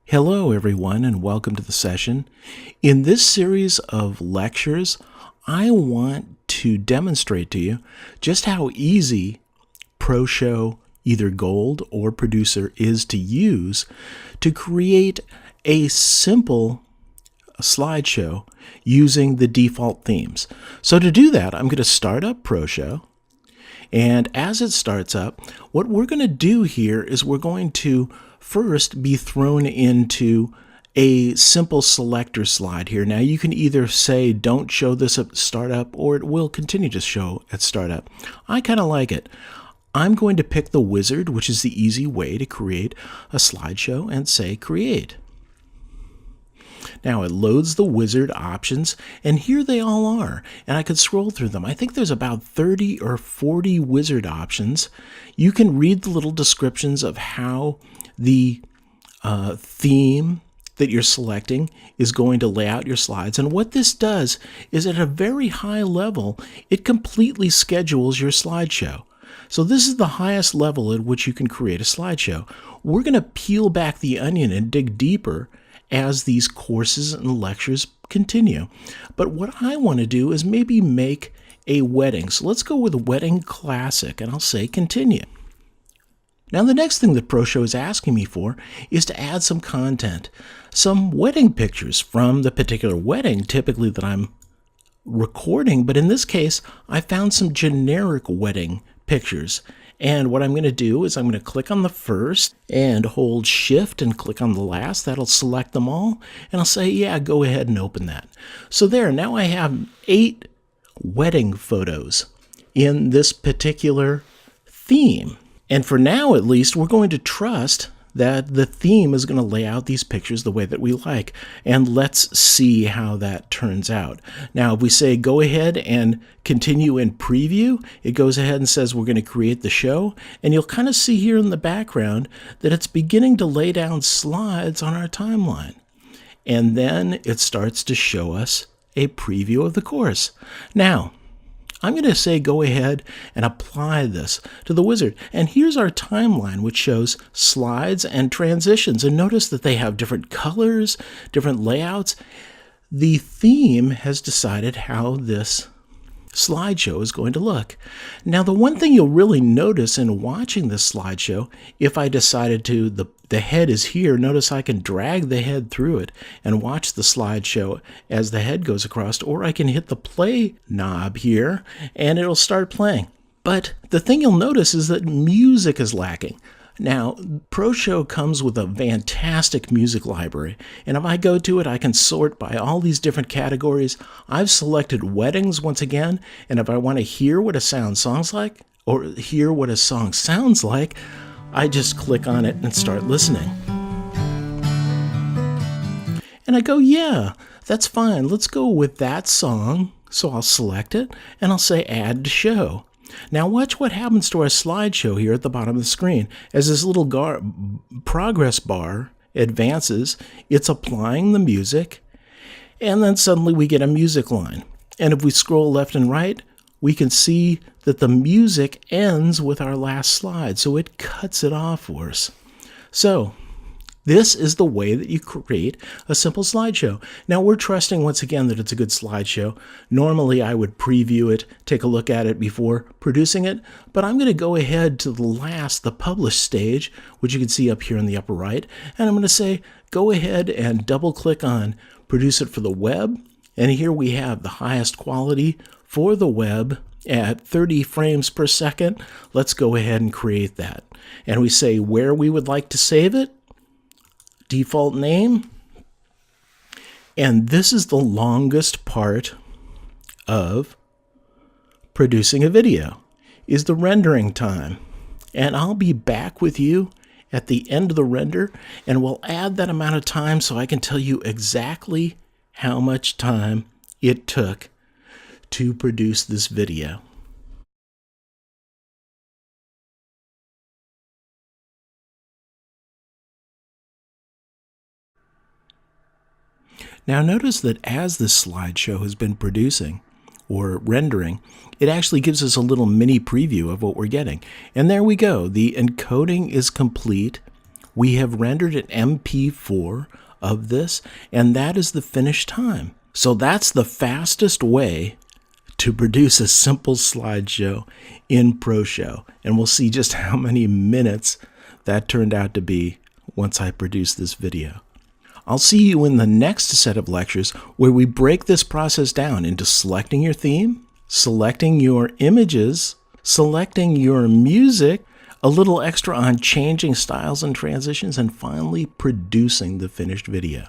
Hello everyone and welcome to the session. In this series of lectures, I want to demonstrate to you just how easy ProShow either Gold or Producer is to use to create a simple slideshow using the default themes. So to do that, I'm going to start up ProShow. And as it starts up, what we're going to do here is we're going to first be thrown into a simple selector slide here. Now you can either say don't show this at startup or it will continue to show at startup. I kind of like it. I'm going to pick the wizard, which is the easy way to create a slideshow, and say create. Now it loads the wizard options, and here they all are, and I could scroll through them. I think there's about 30 or 40 wizard options. You can read the little descriptions of how the theme that you're selecting is going to lay out your slides, and what this does is at a very high level, it completely schedules your slideshow. So this is the highest level at which you can create a slideshow. We're going to peel back the onion and dig deeper as these courses and lectures continue. But what I want to do is maybe make a wedding. So let's go with Wedding Classic, and I'll say continue. Now the next thing that ProShow is asking me for is to add some content, some wedding pictures from the particular wedding typically that I'm recording, but in this case I found some generic wedding pictures. And what I'm going to do is I'm going to click on the first and hold shift and click on the last. That'll select them all. And I'll say, yeah, go ahead and open that. So there, now I have 8 wedding photos in this particular theme. And for now, at least, we're going to trust that the theme is going to lay out these pictures the way that we like. And let's see how that turns out. Now, if we say go ahead and continue in preview, it goes ahead and says we're going to create the show. And you'll kind of see here in the background that it's beginning to lay down slides on our timeline. And then it starts to show us a preview of the course. Now, I'm going to say go ahead and apply this to the wizard. And here's our timeline, which shows slides and transitions. And notice that they have different colors, different layouts. The theme has decided how this slideshow is going to look. Now, the one thing you'll really notice in watching this slideshow, if I decided to, the head is here, notice I can drag the head through it and watch the slideshow as the head goes across, or I can hit the play knob here and it'll start playing. But the thing you'll notice is that music is lacking. Now, ProShow comes with a fantastic music library, and if I go to it, I can sort by all these different categories. I've selected weddings once again, and if I want to hear what a sound sounds like, or hear what a song sounds like, I just click on it and start listening. And I go, yeah, that's fine. Let's go with that song. So I'll select it, and I'll say add to show. Now watch what happens to our slideshow here at the bottom of the screen. As this little progress bar advances, it's applying the music, and then suddenly we get a music line. And if we scroll left and right, we can see that the music ends with our last slide, so it cuts it off for us. So this is the way that you create a simple slideshow. Now we're trusting once again that it's a good slideshow. Normally I would preview it, take a look at it before producing it, but I'm going to go ahead to the publish stage, which you can see up here in the upper right, and I'm going to say go ahead and double click on produce it for the web, and here we have the highest quality for the web at 30 frames per second. Let's go ahead and create that. And we say where we would like to save it. Default name, and this is the longest part of producing a video, is the rendering time. And I'll be back with you at the end of the render, and we'll add that amount of time so I can tell you exactly how much time it took to produce this video. Now notice that as this slideshow has been producing or rendering, it actually gives us a little mini preview of what we're getting. And there we go. The encoding is complete. We have rendered an MP4 of this, and that is the finished time. So that's the fastest way to produce a simple slideshow in ProShow. And we'll see just how many minutes that turned out to be once I produce this video. I'll see you in the next set of lectures where we break this process down into selecting your theme, selecting your images, selecting your music, a little extra on changing styles and transitions, and finally producing the finished video.